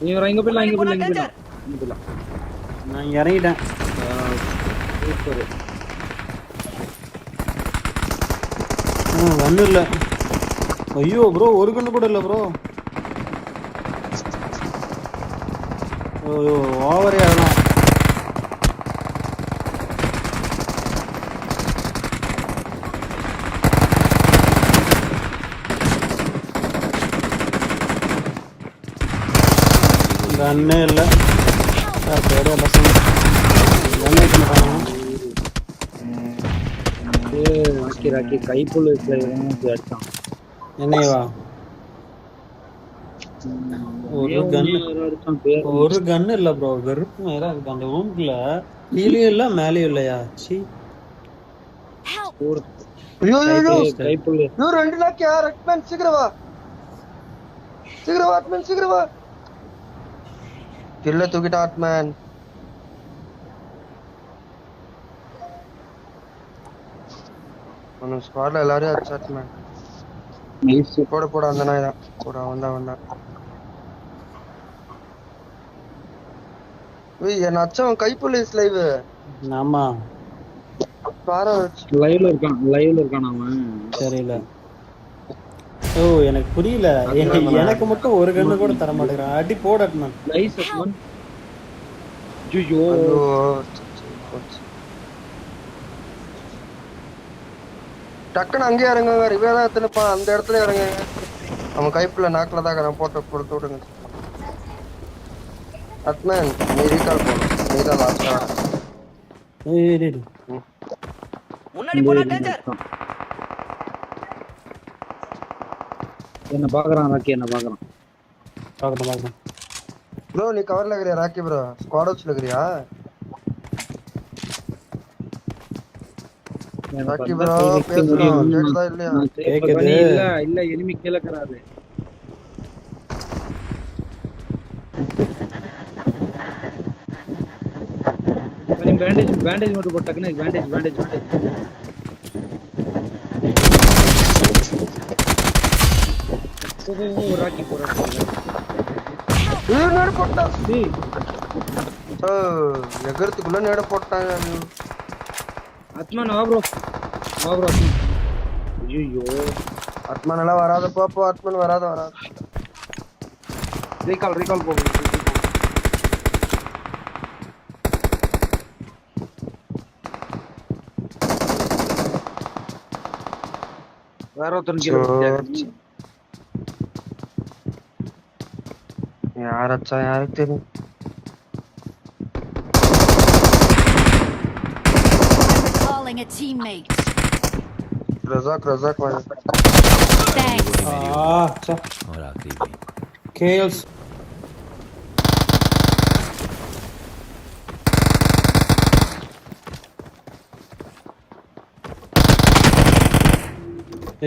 இங்க போயிடலாம் இங்க போயிடலாம் இங்க போயிடலாம் இங்க போயிடலாம். நான் இறங்கிட்டேன். சூப்பர். கண்ணு இல்லை. ஐயோ ப்ரோ ஒரு கண்ணு கூட இல்லை ப்ரோ. ஓவரே ஆகலாம். கண்ணே இல்லை. பசங்க ராக்கி கைப்புள்ள அடிச்சான். என்னையவா? ஒரு கண்ணு இல்ல ப்ரோ. வெறுப்பு நேரம் இருக்கு அந்த ரூம்குள்ள. கீழே இல்ல மேலேயும் இல்லையா? சி கைப்புள்ள ரெண்டு நாக்கு யார் அட்மன் சீக்கிரவா அட்மன் சீக்கிரவா. கில்ல தூக்கிட்டா அட்மன். நம்ம ஸ்குவாட்ல எல்லாரும் அடிச்சா அட்மன். நைஸ். போட அந்த நாய் தான் போட வந்தான். என் அச்சம் கைப்புள்ள லைவ். ஆமா பாரு லைவ்ல இருக்கான் அவன். தெரியல. ஓ எனக்கு புரியல. எனக்கு மட்டும் ஒரு கண்ணு கூட தர மாட்டேங்கிறான். அடி போடணும். நைஸ் அட்மன். ஜூஜோ டக்குன்னு அங்கேயே இறங்குங்க. ரிவேதான் எத்தனைப்பா அந்த இடத்துல இறங்குங்க. அவன் கைப்புள்ள நாக்கில தான் நான் போட்டு கொடுத்து விடுங்க. அட்மன் நீ ரீகால் போடு. நீ தான் லாஸ்டா. முன்னாடி போனா டேஞ்சர். என்ன பாக்குறான் ராக்கி, என்ன பாக்குறான். பாக்கணும். ப்ரோ நீ கவர்ல இருக்கறியா ராக்கி ப்ரோ? ஸ்குவாட் ஹவுஸ்ல இருக்கறியா? ராக்கி ப்ரோ பேசுறோம் கேக்குதா இல்லையா? கேக்குது. இல்ல எனிமி கீழ கராது. பேண்டேஜ் மட்டும் போட்டாக்கனே. பேண்டேஜ் ராக்கி போறாங்க. நேடு போட்டா. எகரத்துக்குள்ள நேடு போட்டாங்க. அத்மான் வா ப்ரோ அத்மான். ஐயோ அட்மன் எல்லாம் வராத போ. அட்மன் வராத. ரீகால் போகும். வேற ஒருத்தர் யாரச்சா யாருக்கு தெரியும். Calling a teammate. Razak Thanks. Ora creepy. Girls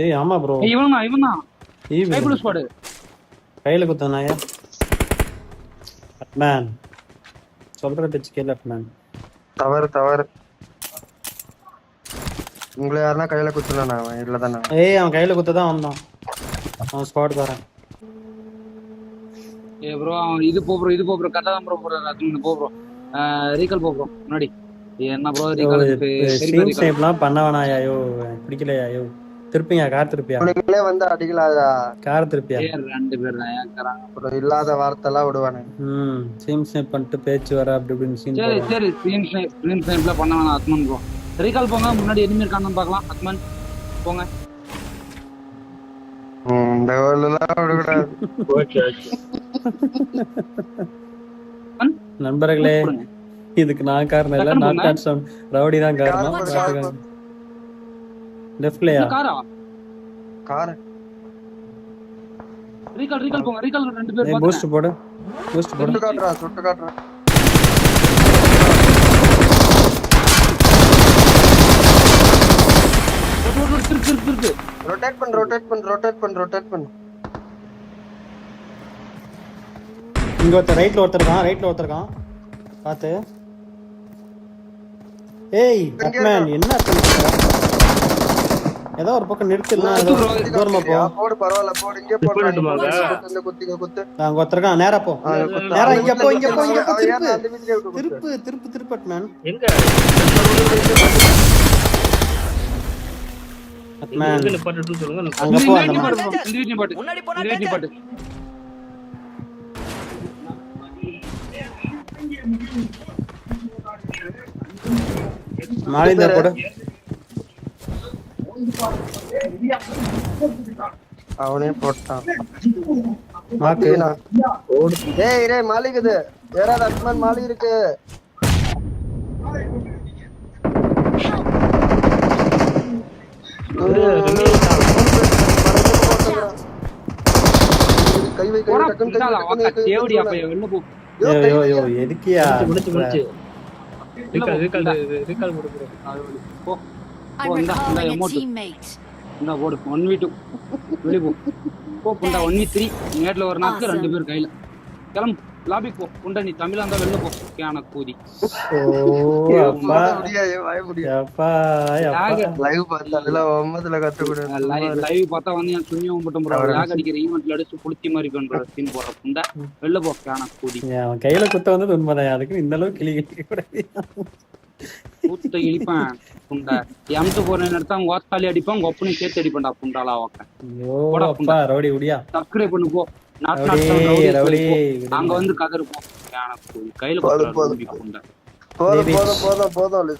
ஏய் ஆமா ப்ரோ. இவன் தான் கைப்புள்ள ஸ்குவாட். கையில குத்தனாயா அட்மன்? சொல்ற பேச்சு கேளு அட்மன். தவறு உங்களை யாருன்னா கையில குத்துனா அவன் இல்ல தானே? ஏய் அவன் கையில குத்த தான் வந்தான். அவன் ஸ்குவாட் காரன். ப்ரோ இது போ ப்ரோ கரெக்டா தான் ப்ரோ போறாரு. அது போ ப்ரோ. ரீகால் போ ப்ரோ முன்னாடி. என்ன ப்ரோ ரீகால் ஸ்ட்ரீம் ஸ்னைப்லாம் பண்ண வேணாயா? ஐயோ பிடிக்கலையா? ஐயோ திருப்பியா? கார் திருப்பியா? உனக்குள்ளே வந்து அடிக்கலாதா? கார் திருப்பியா? ரெண்டு பேர் தான் ஏக்கறாங்க. அப்புறம் இல்லாத வார்த்தைலாம் விடுவானே. ஸ்ட்ரீம் ஸ்னைப் பண்ணிட்டு பேச்சு வர அப்படி இப்படின்னு சீன். சரி ஸ்ட்ரீம் ஸ்னைப்ல பண்ண வேணாம் அத்மன் ப்ரோ. ரீகால் போங்க. முன்னாடி எனிமி இருக்கான்னு பார்க்கலாம். அத்மன் போங்க. இந்த வேலைலாம் விடக்கூடாது. ஓகே நண்பர்களே இதுக்கு நான் காரணம் இல்ல. நாட் காட் சவுண்ட் ரவுடி தான் காரணம். லெஃப்ட்லயா கார் ரீகால் போங்க. ரீகால் ரெண்டு பேர் பாருங்க. பூஸ்ட் போடு. சுட்டு காட்றா. திருக்கு. ரொட்டேட் பண்ணு. இங்க ரைட்ல ஒருத்தர் இருக்கான். பாத்து. ஏய் அட்மன் என்ன பண்ணிட்ட? ஏதோ ஒரு பக்கம் நிறுத்திடலாம், ஏதோ தூரமா போ. போடு பரவாயில்ல போடு, இங்கே போடுறா. இந்த குத்திக்க குத்து. அங்க ஒருத்தருக்கான், நேரா போ, குத்து. நேரா இங்க போ, இங்க போ, இங்க போ, அவன் ஏன் திருப்பு அந்த வீட்டுலயே விட்டு குத்து? திருப்பு திருப்பு திருப்பட் மேன். எங்க மேன் எங்க நிப்பாட்டு சொல்லுங்க. அங்க போ, அந்த இந்த man. வீட்லயும் பாட்டு, இந்த வீட்லயும் பாட்டு, முன்னாடி போனா இந்த வீட்லயும் பாட்டு. மாலிந்தா போடு. அவனே போட்டான். மாக்கு டேய் டேய் மாலிக் இது ஏறாத அஸ்மான் மாலி இருக்கு. கை வை கை போடா, டக்குன்னு கை புண்டாளா, டக்குன்னு வாக்கா, தேவடியா பைய, வெளில போ. யோ யோ யோ எதுக்கியா? முடிச்சு ரீகால் கொடுக்குறேன். போ, I'm இந்தா, recalling a emote. teammate. இந்தா போடு, 1v2. வெளிய போ. போ புண்டா, 1v3. நேட்ல ஒரு நாக்கு, 2 பேர் கையில. கிளம்பு, லாபி போ. புண்டா, நீ தமிழா இருந்தா வெளில போ. கேன கூதி. ஓ அப்பா முடியாது வாய முடியாது. அப்பா அப்பா. லைவ் பார்த்தா அதெல்லாம் ஒன்பதுல கத்துக்கூடாது. லைவ் பார்த்தா வந்து என் சுண்ணியம் மட்டும் ப்ரோ லாக் அடிக்கிற ஈவென்ட்ல அடிச்சு புளுத்தி மாதிரி பண்ற சீன் போடுற புண்டா, வெளில போ. கேன கூதி. அவன் கையில குத்த வந்தது உண்மைதான், அதுக்கு இந்த அளவுக்கு கிளி கிளி கூடாது. கூத்த இழிப்பான் புண்டா. எம்ட்டு போற நேரத்தை அவங்க வாத்தாலி அடிப்பான், கொப்பனி சேர்த்து அடிப்பான்டா புண்டாலா வாக்க. ஐயோ அப்பா ரவுடி உடியா. சப்ஸ்கிரைப் பண்ணு போ. நாட் ரவுடி ரவுடி அங்க வந்து கதை இருப்போம். கேன கூதி. கையில போதும், குத்துறாரு புண்டா. போதும் போதும் போதும் போதும்